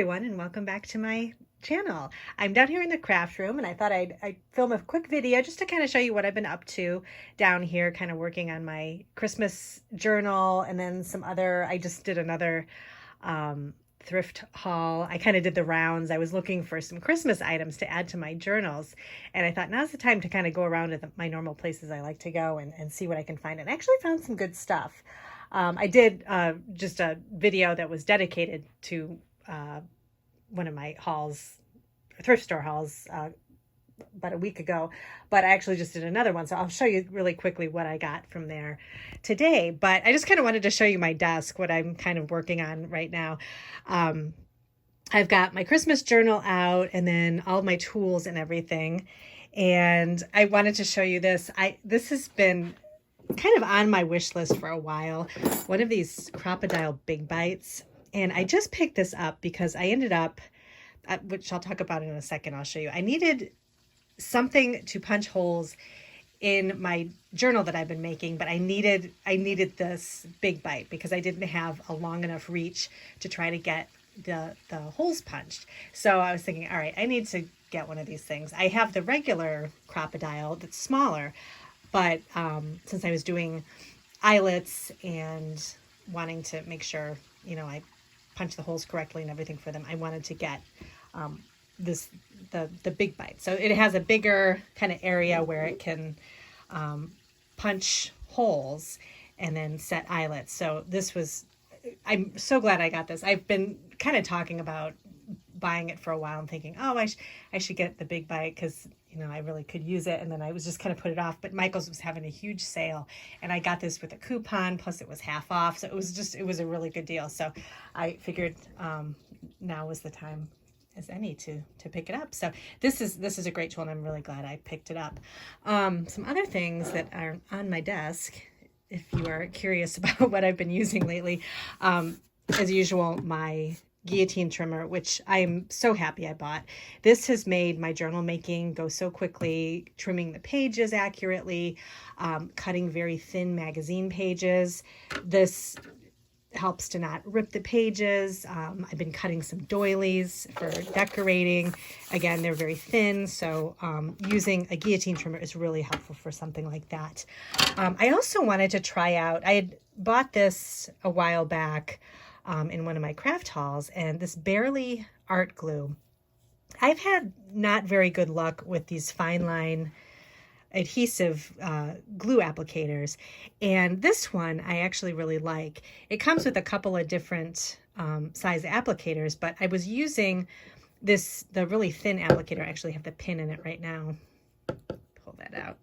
everyone, and welcome back to my channel. I'm down here in the craft room, and I thought I'd film a quick video just to kind of show you what I've been up to down here, kind of working on my Christmas journal, and then I just did another thrift haul. I kind of did the rounds. I was looking for some Christmas items to add to my journals, and I thought now's the time to kind of go around to my normal places I like to go and see what I can find, and I actually found some good stuff. I did just a video that was dedicated to one of my hauls, thrift store hauls, about a week ago, but I actually just did another one. So I'll show you really quickly what I got from there today. But I just kind of wanted to show you my desk, what I'm kind of working on right now. I've got my Christmas journal out and then all my tools and everything. And I wanted to show you this. This has been kind of on my wish list for a while. One of these Crocodile Big Bites. And I just picked this up because I ended up, which I'll talk about in a second, I'll show you. I needed something to punch holes in my journal that I've been making, but I needed this Big Bite because I didn't have a long enough reach to try to get the holes punched. So I was thinking, all right, I need to get one of these things. I have the regular Crocodile that's smaller, but since I was doing eyelets and wanting to make sure, I punch the holes correctly and everything for them, I wanted to get the Big Bite. So it has a bigger kind of area where it can punch holes and then set eyelets. So I'm so glad I got this. I've been kind of talking about buying it for a while and thinking, oh, I should get the Big Bite because I really could use it. And then I was just kind of put it off, but Michael's was having a huge sale and I got this with a coupon, plus it was half off. So it was a really good deal. So I figured now was the time as any to pick it up. So this is a great tool and I'm really glad I picked it up. Some other things that are on my desk, if you are curious about what I've been using lately, as usual, my guillotine trimmer, which I'm so happy I bought. This has made my journal making go so quickly, trimming the pages accurately, cutting very thin magazine pages. This helps to not rip the pages. I've been cutting some doilies for decorating. Again, they're very thin, so using a guillotine trimmer is really helpful for something like that. I also wanted to try out, I had bought this a while back in one of my craft hauls, and this Barely art glue. I've had not very good luck with these fine line adhesive glue applicators, and this one I actually really like. It comes with a couple of different size applicators, but I was using the really thin applicator. I actually have the pin in it right now. Pull that out.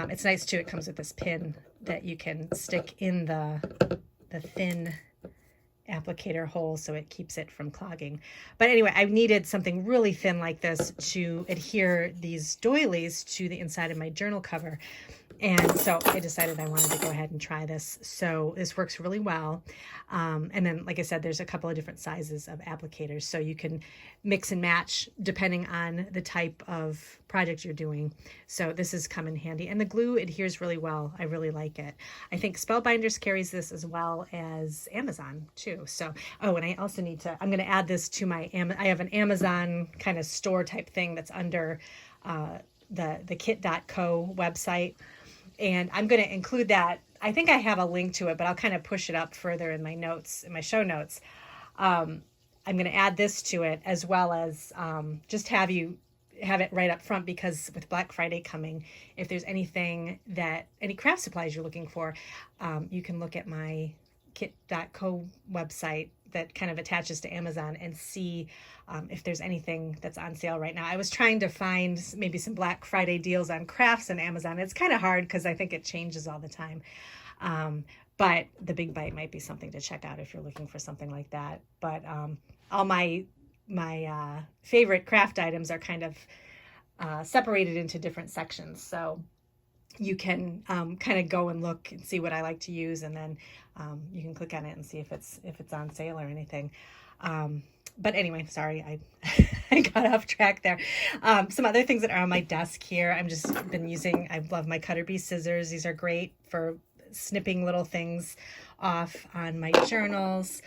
It's nice too. It comes with this pin that you can stick in the thin applicator hole so it keeps it from clogging. But anyway, I needed something really thin like this to adhere these doilies to the inside of my journal cover. And so I decided I wanted to go ahead and try this. So this works really well. And then, like I said, there's a couple of different sizes of applicators. So you can mix and match depending on the type of project you're doing. So this has come in handy. And the glue adheres really well. I really like it. I think Spellbinders carries this as well as Amazon too. So, oh, and I also I'm going to add this to I have an Amazon kind of store type thing that's under the kit.co website. And I'm going to include that. I think I have a link to it, but I'll kind of push it up further in my notes, in my show notes. I'm going to add this to it as well as just have it right up front, because with Black Friday coming, if there's any craft supplies you're looking for, you can look at my kit.co website that kind of attaches to Amazon and see if there's anything that's on sale right now. I was trying to find maybe some Black Friday deals on crafts on Amazon. It's kind of hard because I think it changes all the time. But the Big Bite might be something to check out if you're looking for something like that. But all my favorite craft items are kind of separated into different sections. So you can kind of go and look and see what I like to use, and then you can click on it and see if it's on sale or anything. But anyway, sorry, I got off track there. Some other things that are on my desk here, I love my Cutter Bee scissors. These are great for snipping little things off on my journals.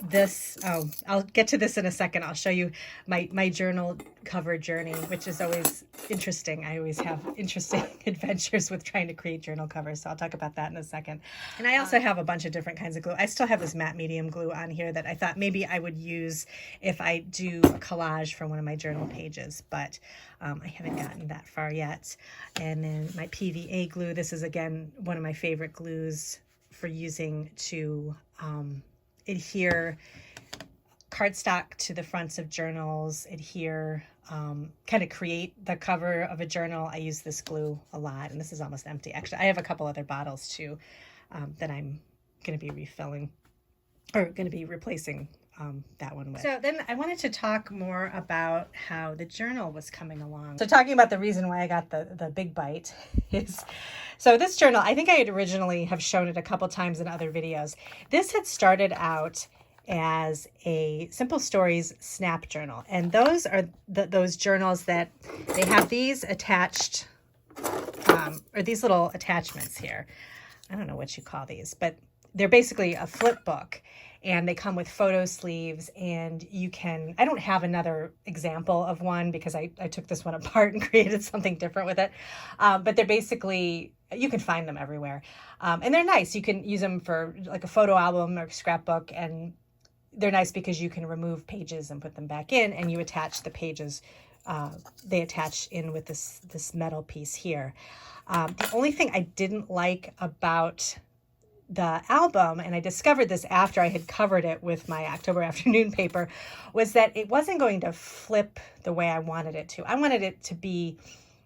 this, I'll get to this in a second. I'll show you my journal cover journey, which is always interesting. I always have interesting adventures with trying to create journal covers, so I'll talk about that in a second. And I also have a bunch of different kinds of glue. I still have this matte medium glue on here that I thought maybe I would use if I do a collage for one of my journal pages, but I haven't gotten that far yet. And then my PVA glue. This is, again, one of my favorite glues for using to adhere cardstock to the fronts of journals, adhere, kind of create the cover of a journal. I use this glue a lot, and this is almost empty. Actually, I have a couple other bottles too that I'm going to be refilling, or going to be replacing that one with. So then I wanted to talk more about how the journal was coming along. So talking about the reason why I got the big bite is, so this journal, I think I had originally have shown it a couple times in other videos. This had started out as a Simple Stories snap journal. And those are those journals that they have these attached, or these little attachments here. I don't know what you call these, but they're basically a flip book. And they come with photo sleeves, and you can, I don't have another example of one because I took this one apart and created something different with it. But they're basically, you can find them everywhere. And they're nice. You can use them for like a photo album or scrapbook, and they're nice because you can remove pages and put them back in, and you attach the pages. They attach in with this metal piece here. The only thing I didn't like about the album, and I discovered this after I had covered it with my October afternoon paper, was that it wasn't going to flip the way I wanted it to. I wanted it to be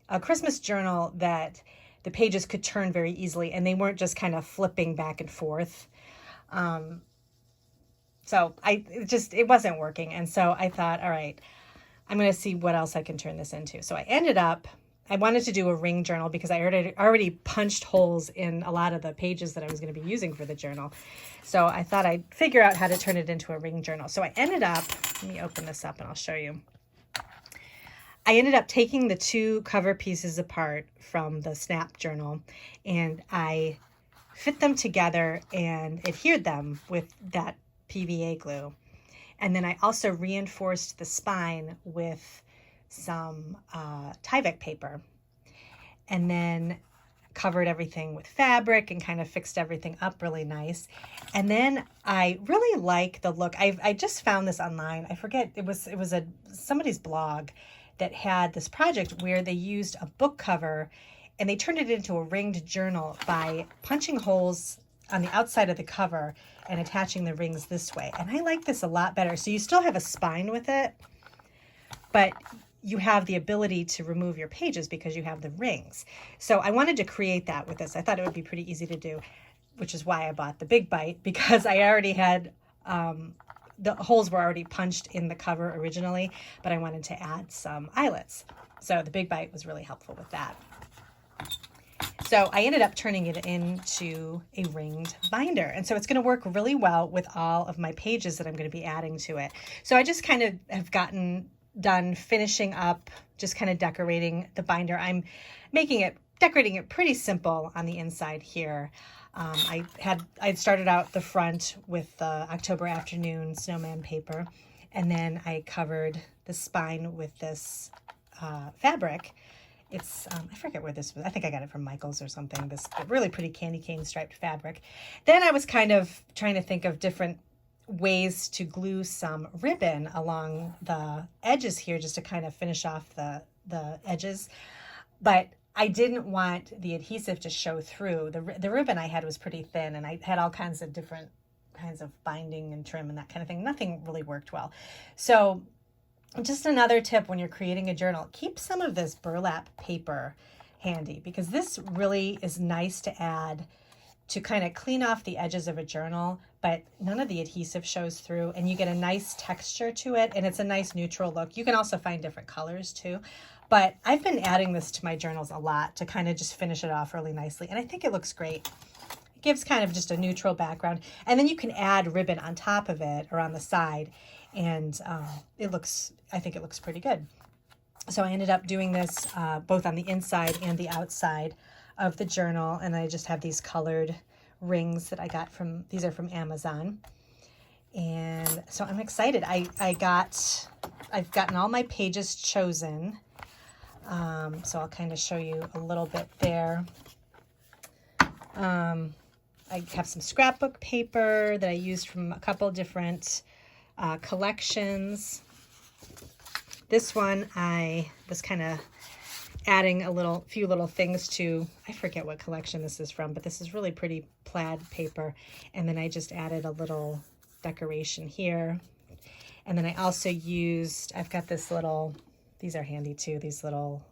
a Christmas journal that the pages could turn very easily, and they weren't just kind of flipping back and forth. So it wasn't working. And so I thought, all right, I'm going to see what else I can turn this into. So I wanted to do a ring journal because I already punched holes in a lot of the pages that I was going to be using for the journal. So I thought I'd figure out how to turn it into a ring journal. So I ended up, let me open this up and I'll show you. I ended up taking the two cover pieces apart from the snap journal, and I fit them together and adhered them with that PVA glue. And then I also reinforced the spine with some Tyvek paper, and then covered everything with fabric and kind of fixed everything up really nice. And then I really like the look. I just found this online. I forget, it was somebody's blog that had this project where they used a book cover and they turned it into a ringed journal by punching holes on the outside of the cover and attaching the rings this way. And I like this a lot better. So you still have a spine with it, but you have the ability to remove your pages because you have the rings. So I wanted to create that with this. I thought it would be pretty easy to do, which is why I bought the big bite, because I already had, the holes were already punched in the cover originally, but I wanted to add some eyelets. So the big bite was really helpful with that. So I ended up turning it into a ringed binder. And so it's going to work really well with all of my pages that I'm going to be adding to it. So I just kind of have gotten done finishing up, just kind of decorating the binder. I'm decorating it pretty simple on the inside here. I'd started out the front with the October afternoon snowman paper, and then I covered the spine with this fabric. It's, I forget where this was. I think I got it from Michael's or something. This really pretty candy cane striped fabric. Then I was kind of trying to think of different ways to glue some ribbon along the edges here just to kind of finish off the edges. But I didn't want the adhesive to show through. The ribbon I had was pretty thin, and I had all kinds of different kinds of binding and trim and that kind of thing. Nothing really worked well. So just another tip when you're creating a journal, keep some of this burlap paper handy, because this really is nice to add to kind of clean off the edges of a journal, but none of the adhesive shows through, and you get a nice texture to it, and it's a nice neutral look. You can also find different colors too, but I've been adding this to my journals a lot to kind of just finish it off really nicely, and I think it looks great. It gives kind of just a neutral background, and then you can add ribbon on top of it or on the side, and I think it looks pretty good. So I ended up doing this both on the inside and the outside of the journal, and I just have these colored rings that I got these are from Amazon. And so I'm excited. I've gotten all my pages chosen. So I'll kind of show you a little bit there. I have some scrapbook paper that I used from a couple different collections. This one I was kind of adding a few little things to. I forget what collection this is from, but this is really pretty plaid paper. And then I just added a little decoration here. And then I also used, I've got this little, these are handy too, these little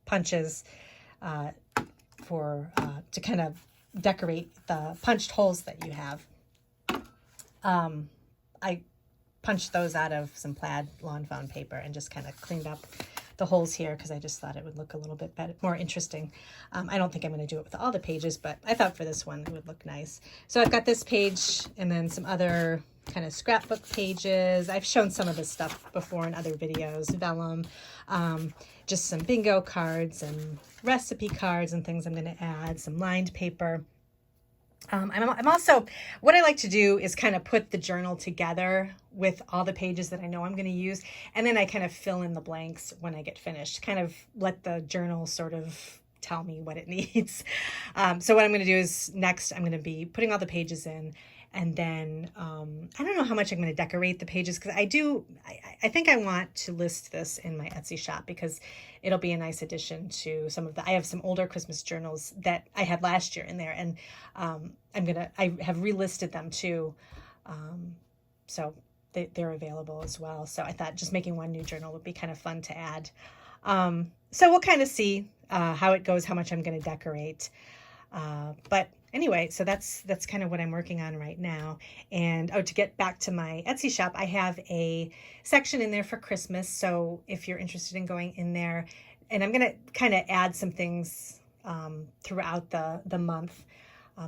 punches to kind of decorate the punched holes that you have. I punched those out of some plaid lawn fawn paper and just kind of cleaned up the holes here because I just thought it would look a little bit better, more interesting. I don't think I'm going to do it with all the pages, but I thought for this one it would look nice. So I've got this page and then some other kind of scrapbook pages. I've shown some of this stuff before in other videos, vellum, just some bingo cards and recipe cards and things I'm going to add, some lined paper. I'm also, what I like to do is kind of put the journal together with all the pages that I know I'm going to use, and then I kind of fill in the blanks when I get finished, kind of let the journal sort of tell me what it needs. So what I'm going to do is next I'm going to be putting all the pages in, and then I don't know how much I'm going to decorate the pages, because I think I want to list this in my Etsy shop because it'll be a nice addition to some of I have some older Christmas journals that I had last year in there, and I have relisted them too. So they're available as well. So I thought just making one new journal would be kind of fun to add. So we'll kind of see how it goes, how much I'm going to decorate. But anyway, so that's kind of what I'm working on right now. And to get back to my Etsy shop, I have a section in there for Christmas. So if you're interested in going in there, and I'm going to kind of add some things throughout the month.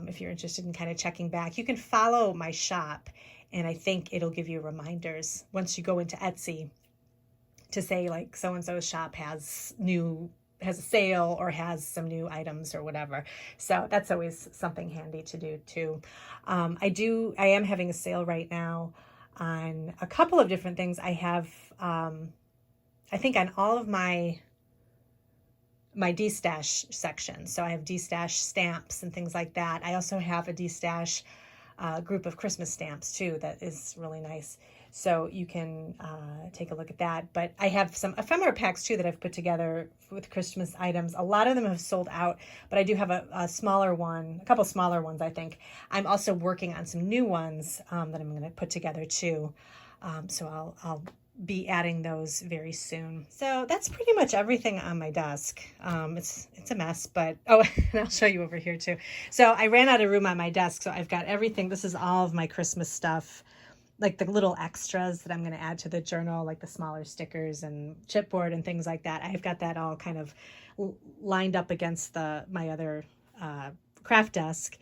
If you're interested in kind of checking back, you can follow my shop, and I think it'll give you reminders once you go into Etsy to say like so-and-so's shop has a sale or has some new items or whatever. So that's always something handy to do too. I am having a sale right now on a couple of different things. I have, I think on all of my D-stash section. So I have D-stash stamps and things like that. I also have a D-stash group of Christmas stamps too that is really nice. So you can take a look at that. But I have some ephemera packs too that I've put together with Christmas items. A lot of them have sold out, but I do have a smaller one, a couple smaller ones, I think. I'm also working on some new ones that I'm going to put together too. So I'll be adding those very soon. So that's pretty much everything on my desk. It's a mess, but and I'll show you over here too. So I ran out of room on my desk, so I've got everything. This is all of my Christmas stuff, like the little extras that I'm going to add to the journal, like the smaller stickers and chipboard and things like that. I've got that all kind of lined up against my other craft desk.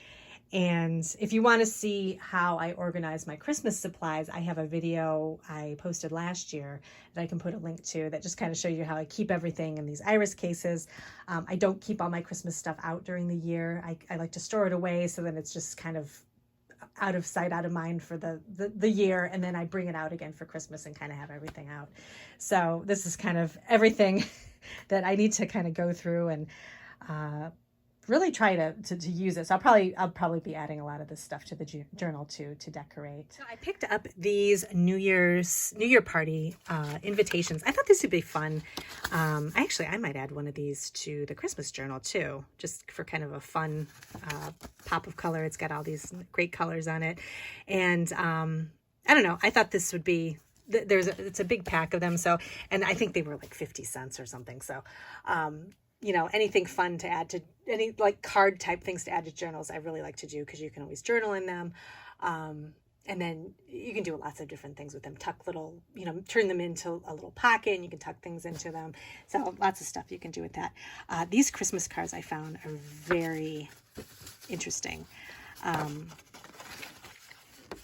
And if you want to see how I organize my Christmas supplies, I have a video I posted last year that I can put a link to that just kind of show you how I keep everything in these iris cases. I don't keep all my Christmas stuff out during the year. I like to store it away so that it's just kind of out of sight, out of mind for the year, and then I bring it out again for Christmas and kind of have everything out. So this is kind of everything that I need to kind of go through and really try to use it. So I'll probably be adding a lot of this stuff to the journal too, to decorate. So I picked up these New Year party invitations. I thought this would be fun. I might add one of these to the Christmas journal too, just for kind of a fun pop of color. It's got all these great colors on it. And I don't know, I thought this would be, it's a big pack of them. So, and I think they were like 50 cents or something. So, anything fun to add to any like card type things to add to journals, I really like to do because you can always journal in them. And then you can do lots of different things with them. Tuck little, turn them into a little pocket and you can tuck things into them. So lots of stuff you can do with that. These Christmas cards I found are very interesting.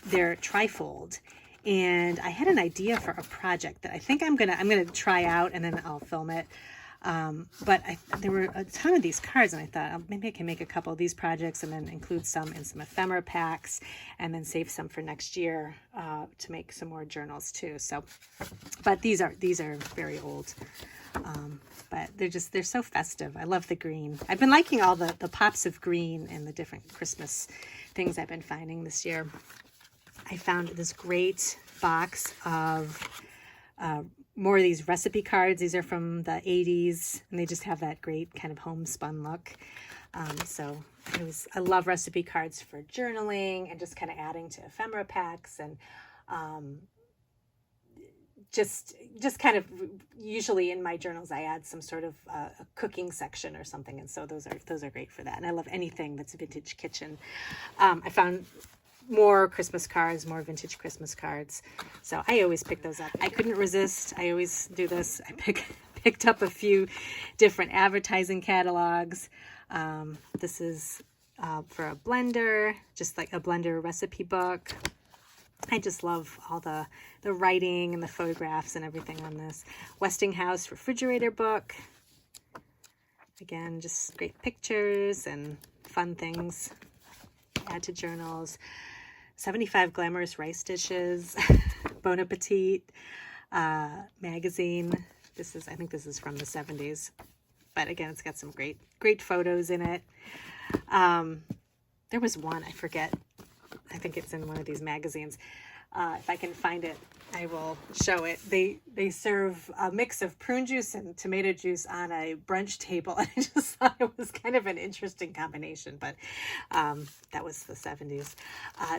They're trifold. And I had an idea for a project that I think I'm gonna try out and then I'll film it. But there were a ton of these cards, and I thought, oh, maybe I can make a couple of these projects and then include some in some ephemera packs, and then save some for next year to make some more journals too. So, but these are very old, but they're so festive. I love the green. I've been liking all the pops of green and the different Christmas things I've been finding this year. I found this great box of more of these recipe cards. These are from the 80s, and they just have that great kind of homespun look. So I love recipe cards for journaling and just kind of adding to ephemera packs, and just kind of, usually in my journals I add some sort of a cooking section or something, and so those are great for that. And I love anything that's vintage kitchen. I found more Christmas cards, more vintage Christmas cards, so I always pick those up. I couldn't resist. I always do this. I picked up a few different advertising catalogs. This is for a blender, just like a blender recipe book. I just love all the writing and the photographs and everything on this. Westinghouse refrigerator book. Again, just great pictures and fun things. Add to journals. 75 Glamorous Rice Dishes. Bon Appetit magazine. I think this is from the 70s. But again, it's got some great photos in it. There was one, I forget. I think it's in one of these magazines. If I can find it, I will show it. They serve a mix of prune juice and tomato juice on a brunch table. I just thought it was kind of an interesting combination, but that was the 70s.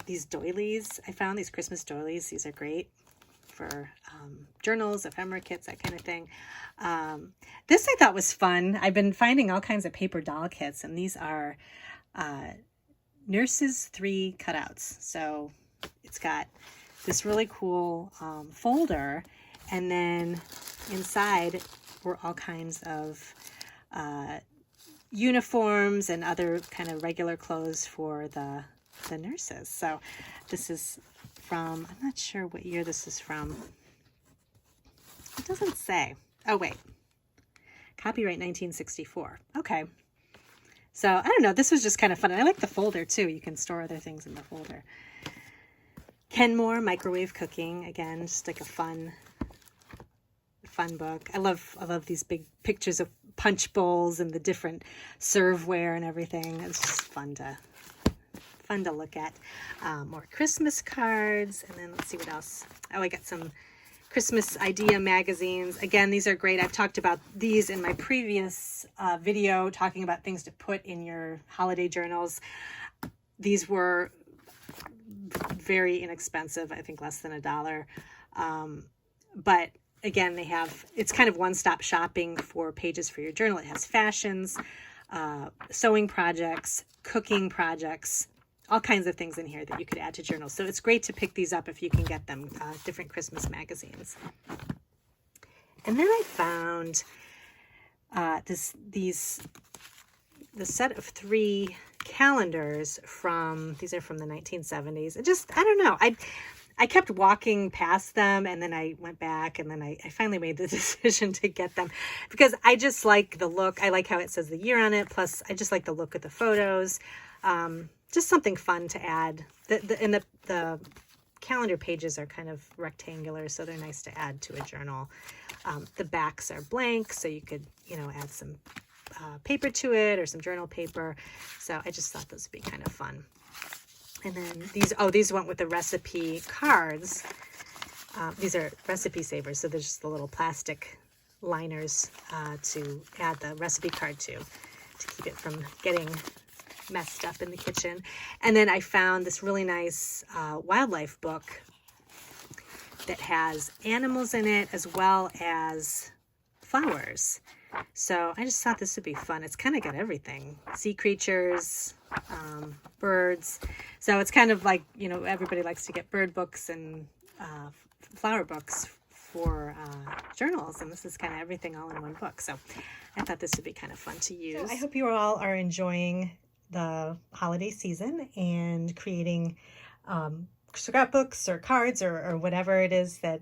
These doilies, I found these Christmas doilies. These are great for journals, ephemera kits, that kind of thing. This I thought was fun. I've been finding all kinds of paper doll kits, and these are Nurses 3 cutouts. So it's got this really cool folder, and then inside were all kinds of uniforms and other kind of regular clothes for the nurses. So this is from, I'm not sure what year this is from. It doesn't say. Oh, wait. Copyright 1964. Okay. So, I don't know. This was just kind of fun. And I like the folder, too. You can store other things in the folder. Kenmore Microwave Cooking. Again, just like a fun book. I love these big pictures of punch bowls and the different serveware and everything. It's just fun to look at. More Christmas cards. And then let's see what else. Oh, I got some Christmas idea magazines. Again, these are great. I've talked about these in my previous video, talking about things to put in your holiday journals. These were very inexpensive, I think less than $1. But again, it's kind of one-stop shopping for pages for your journal. It has fashions, sewing projects, cooking projects, all kinds of things in here that you could add to journals. So it's great to pick these up if you can get them, different Christmas magazines. And then I found the set of 3 calendars these are from the 1970s. I don't know. I kept walking past them, and then I went back, and then I finally made the decision to get them because I just like the look. I like how it says the year on it. Plus, I just like the look of the photos. Just something fun to add. The calendar pages are kind of rectangular, so they're nice to add to a journal. The backs are blank, so you could, add some paper to it or some journal paper. So I just thought those would be kind of fun. And then these went with the recipe cards. These are recipe savers, so they're just the little plastic liners to add the recipe card to keep it from getting messed up in the kitchen. And then I found this really nice wildlife book that has animals in it as well as flowers. So I just thought this would be fun. It's kind of got everything. Sea creatures, birds. So it's kind of like, everybody likes to get bird books and flower books for journals. And this is kind of everything all in one book. So I thought this would be kind of fun to use. So I hope you all are enjoying the holiday season and creating scrapbooks or cards or whatever it is that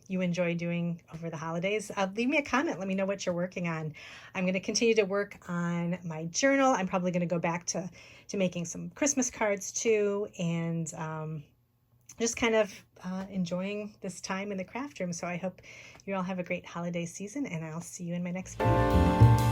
you enjoy doing over the holidays. Leave me a comment. Let me know what you're working on. I'm going to continue to work on my journal. I'm probably going to go back to making some Christmas cards too, and just kind of enjoying this time in the craft room. So I hope you all have a great holiday season, and I'll see you in my next video.